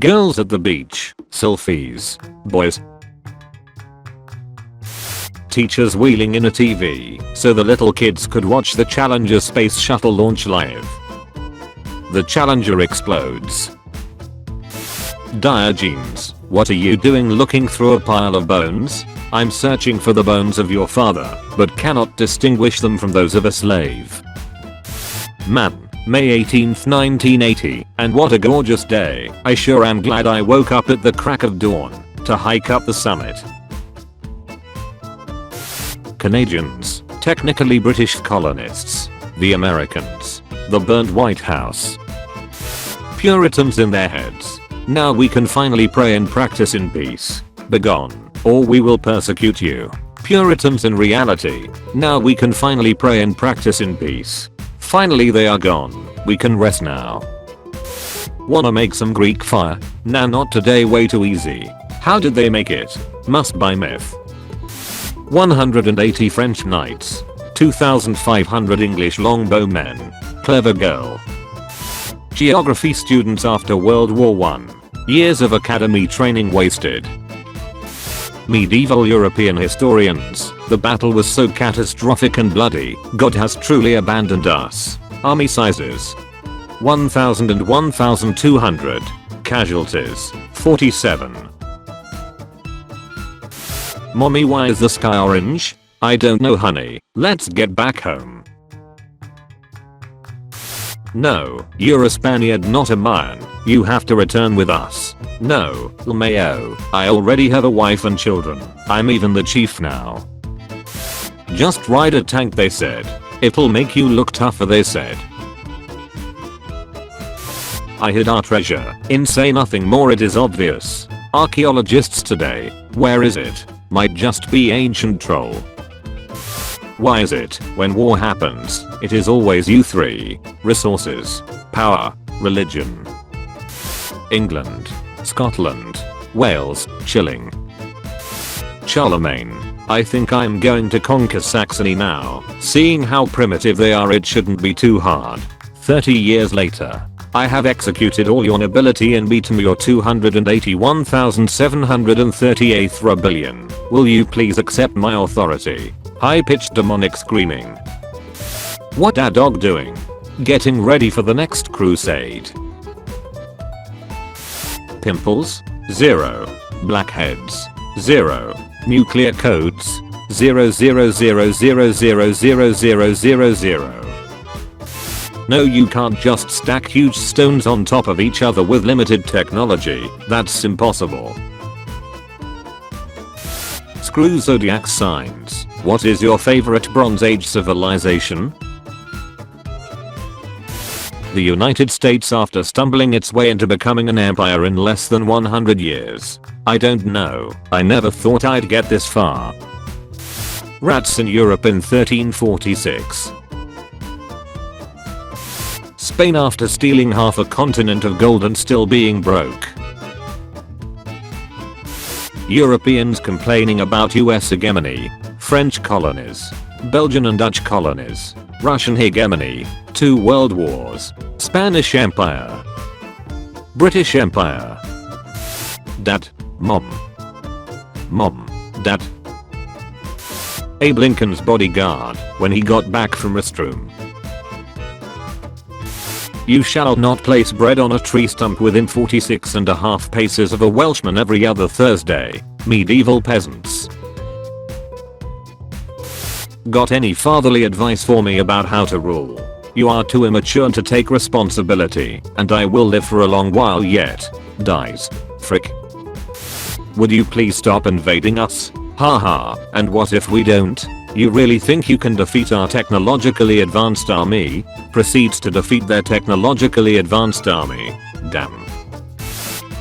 Girls at the beach. Selfies. Boys. Teachers wheeling in a TV so the little kids could watch the Challenger space shuttle launch live. The Challenger explodes. Diogenes, what are you doing looking through a pile of bones? I'm searching for the bones of your father, but cannot distinguish them from those of a slave. Man, May 18th 1980, and what a gorgeous day. I sure am glad I woke up at the crack of dawn to hike up the summit. Canadians, technically British colonists. The Americans, the burnt White House. Puritans in their heads. Now we can finally pray and practice in peace. Begone, or we will persecute you. Puritans in reality. Now we can finally pray and practice in peace. Finally they are gone. We can rest now. Wanna make some Greek fire? Nah, not today, way too easy. How did they make it? Must by myth. 180 French knights. 2,500 English longbowmen. Clever girl. Geography students after World War I. Years of academy training wasted. Medieval European historians. The battle was so catastrophic and bloody, God has truly abandoned us. Army sizes. 1,000 and 1,200. Casualties. 47. Mommy, why is the sky orange? I don't know, honey. Let's get back home. No, you're a Spaniard, not a Mayan. You have to return with us. No, LMAO. I already have a wife and children. I'm even the chief now. Just ride a tank, they said. It'll make you look tougher, they said. I hid our treasure. In say nothing more, it is obvious. Archaeologists today. Where is it? Might just be ancient troll. Why is it, when war happens, it is always you three? Resources, power, religion. England, Scotland, Wales, chilling. Charlemagne, I think I'm going to conquer Saxony now. Seeing how primitive they are, it shouldn't be too hard. 30 years later. I have executed all your nobility and beaten your 281,738th rebellion. Will you please accept my authority? High-pitched demonic screaming. What a dog doing? Getting ready for the next crusade. Pimples? 0. Blackheads? 0. Nuclear codes? 0.000000000. No, you can't just stack huge stones on top of each other with limited technology. That's impossible. Screw zodiac signs. What is your favorite Bronze Age civilization? The United States after stumbling its way into becoming an empire in less than 100 years. I don't know. I never thought I'd get this far. Rats in Europe in 1346. Spain after stealing half a continent of gold and still being broke. Europeans complaining about US hegemony. French colonies. Belgian and Dutch colonies. Russian hegemony. 2 world wars. Spanish Empire. British Empire. Dad. Mom. Mom. Dad. Abe Lincoln's bodyguard when he got back from restroom. You shall not place bread on a tree stump within 46.5 paces of a Welshman every other Thursday. Medieval peasants. Got any fatherly advice for me about how to rule? You are too immature to take responsibility, and I will live for a long while yet. Dies. Frick. Would you please stop invading us? Haha, and what if we don't? You really think you can defeat our technologically advanced army? Proceeds to defeat their technologically advanced army. Damn.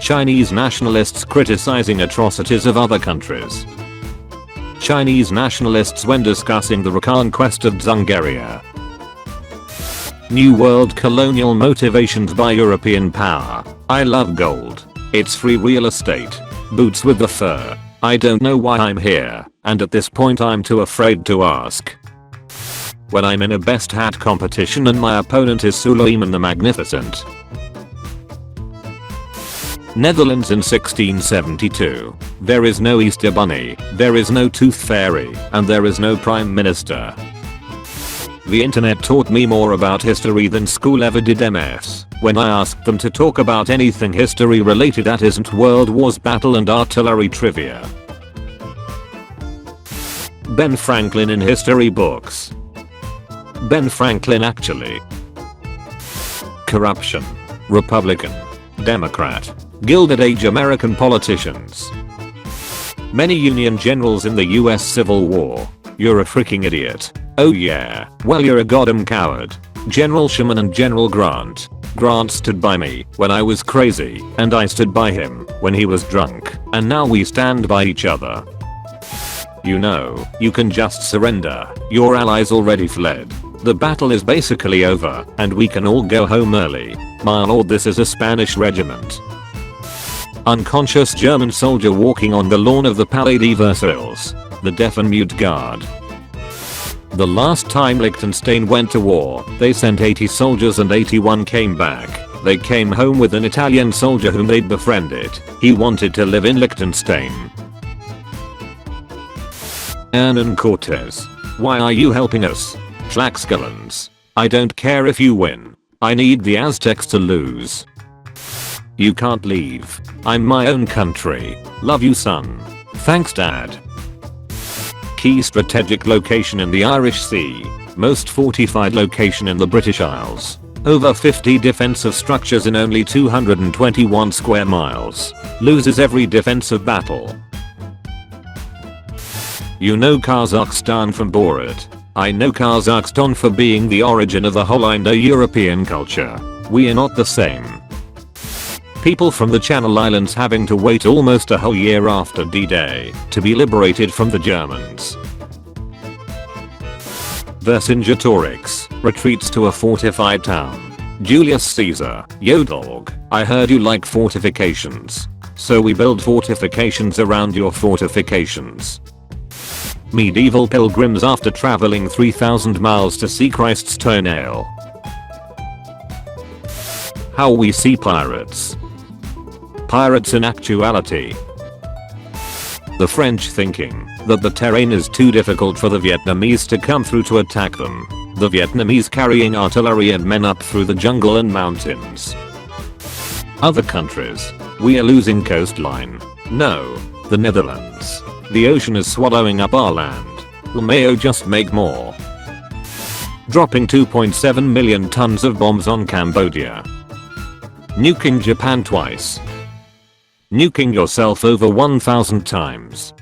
Chinese nationalists criticizing atrocities of other countries. Chinese nationalists when discussing the reconquest of Dzungaria. New World colonial motivations by European power. I love gold. It's free real estate. Boots with the fur. I don't know why I'm here, and at this point I'm too afraid to ask. When I'm in a best hat competition and my opponent is Suleiman the Magnificent. Netherlands in 1672. There is no Easter Bunny, there is no Tooth Fairy, and there is no Prime Minister. The internet taught me more about history than school ever did MS. When I asked them to talk about anything history related that isn't World Wars battle and artillery trivia. Ben Franklin in history books. Ben Franklin actually. Corruption. Republican. Democrat. Gilded Age American politicians. Many Union generals in the US Civil War. You're a freaking idiot. Oh yeah, well you're a goddamn coward. General Sherman and General Grant. Grant stood by me when I was crazy, and I stood by him when he was drunk, and now we stand by each other. You know, you can just surrender. Your allies already fled. The battle is basically over, and we can all go home early. My lord, this is a Spanish regiment. Unconscious German soldier walking on the lawn of the Palais de Versailles. The deaf and mute guard. The last time Liechtenstein went to war, they sent 80 soldiers and 81 came back. They came home with an Italian soldier whom they'd befriended. He wanted to live in Liechtenstein. Hernan Cortez. Why are you helping us? Tlaxcalans. I don't care if you win. I need the Aztecs to lose. You can't leave. I'm my own country. Love you, son. Thanks, Dad. Key strategic location in the Irish Sea. Most fortified location in the British Isles. Over 50 defensive structures in only 221 square miles. Loses every defensive battle. You know Kazakhstan from Borat. I know Kazakhstan for being the origin of the whole Indo-European culture. We are not the same. People from the Channel Islands having to wait almost a whole year after D-Day to be liberated from the Germans. Vercingetorix retreats to a fortified town. Julius Caesar, yo dog, I heard you like fortifications. So we build fortifications around your fortifications. Medieval pilgrims after traveling 3,000 miles to see Christ's toenail. How we see pirates. Pirates in actuality. The French thinking that the terrain is too difficult for the Vietnamese to come through to attack them. The Vietnamese carrying artillery and men up through the jungle and mountains. Other countries. We are losing coastline. No. The Netherlands. The ocean is swallowing up our land. Will Mayo just make more? Dropping 2.7 million tons of bombs on Cambodia. Nuking Japan twice. Nuking yourself over 1,000 times.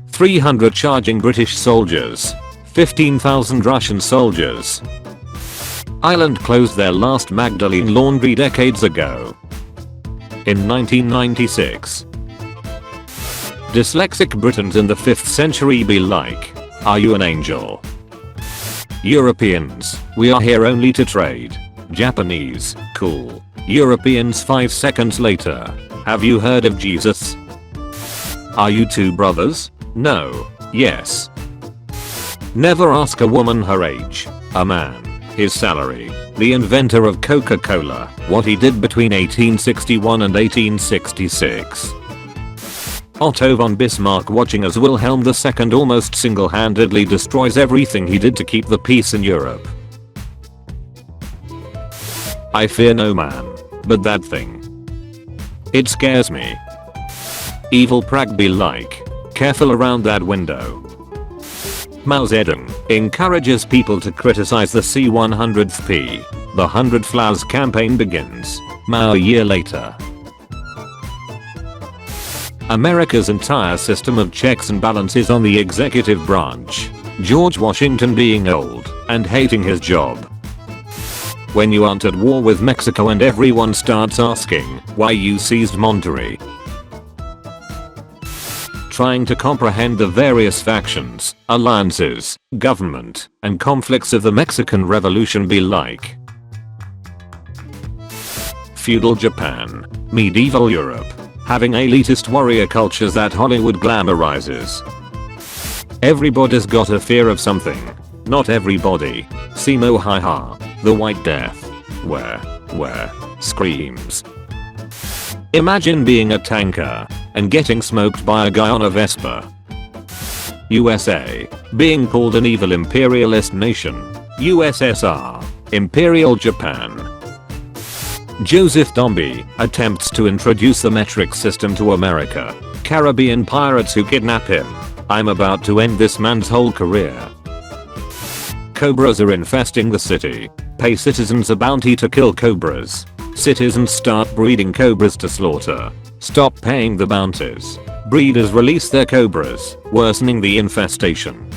300 charging British soldiers. 15,000 Russian soldiers. Ireland closed their last Magdalene laundry decades ago. In 1996. Dyslexic Britons in the 5th century be like, are you an angel? Europeans, we are here only to trade. Japanese, cool. Europeans 5 seconds later, have you heard of Jesus? Are you two brothers? No. Yes. Never ask a woman her age, a man, his salary, the inventor of Coca-Cola, what he did between 1861 and 1866. Otto von Bismarck watching as Wilhelm II almost single-handedly destroys everything he did to keep the peace in Europe. I fear no man, but that thing. It scares me. Evil Prague be like, careful around that window. Mao Zedong encourages people to criticize the C-100P. The 100 Flowers campaign begins. Mao a year later. America's entire system of checks and balances on the executive branch. George Washington being old and hating his job. When you aren't at war with Mexico and everyone starts asking why you seized Monterrey. Trying to comprehend the various factions, alliances, government, and conflicts of the Mexican Revolution be like. Feudal Japan, medieval Europe, having elitist warrior cultures that Hollywood glamorizes. Everybody's got a fear of something. Not everybody. Simo Hi-Ha, the White Death. Where screams. Imagine being a tanker and getting smoked by a guy on a Vespa. USA. Being called an evil imperialist nation. USSR. Imperial Japan. Joseph Dombey attempts to introduce the metric system to America. Caribbean pirates who kidnap him. I'm about to end this man's whole career. Cobras are infesting the city. Pay citizens a bounty to kill cobras. Citizens start breeding cobras to slaughter. Stop paying the bounties. Breeders release their cobras, worsening the infestation.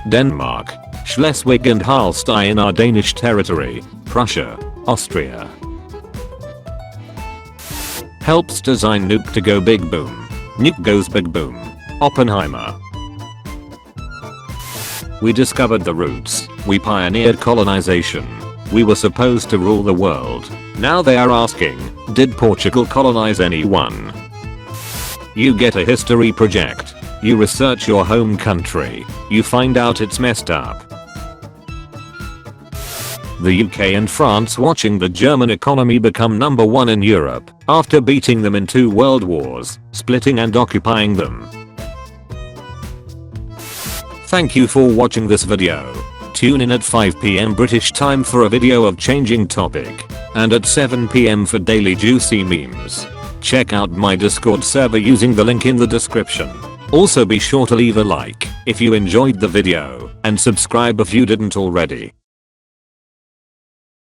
Denmark. Schleswig and Holstein are Danish territory. Prussia. Austria. Helps design nuke to go big boom. Nuke goes big boom. Oppenheimer. We discovered the roots. We pioneered colonization. We were supposed to rule the world. Now they are asking, did Portugal colonize anyone? You get a history project. You research your home country. You find out it's messed up. The UK and France watching the German economy become number one in Europe after beating them in 2 world wars, splitting and occupying them. Thank you for watching this video. Tune in at 5 PM British time for a video of changing topic, and at 7 PM for daily juicy memes. Check out my Discord server using the link in the description. Also be sure to leave a like if you enjoyed the video, and subscribe if you didn't already.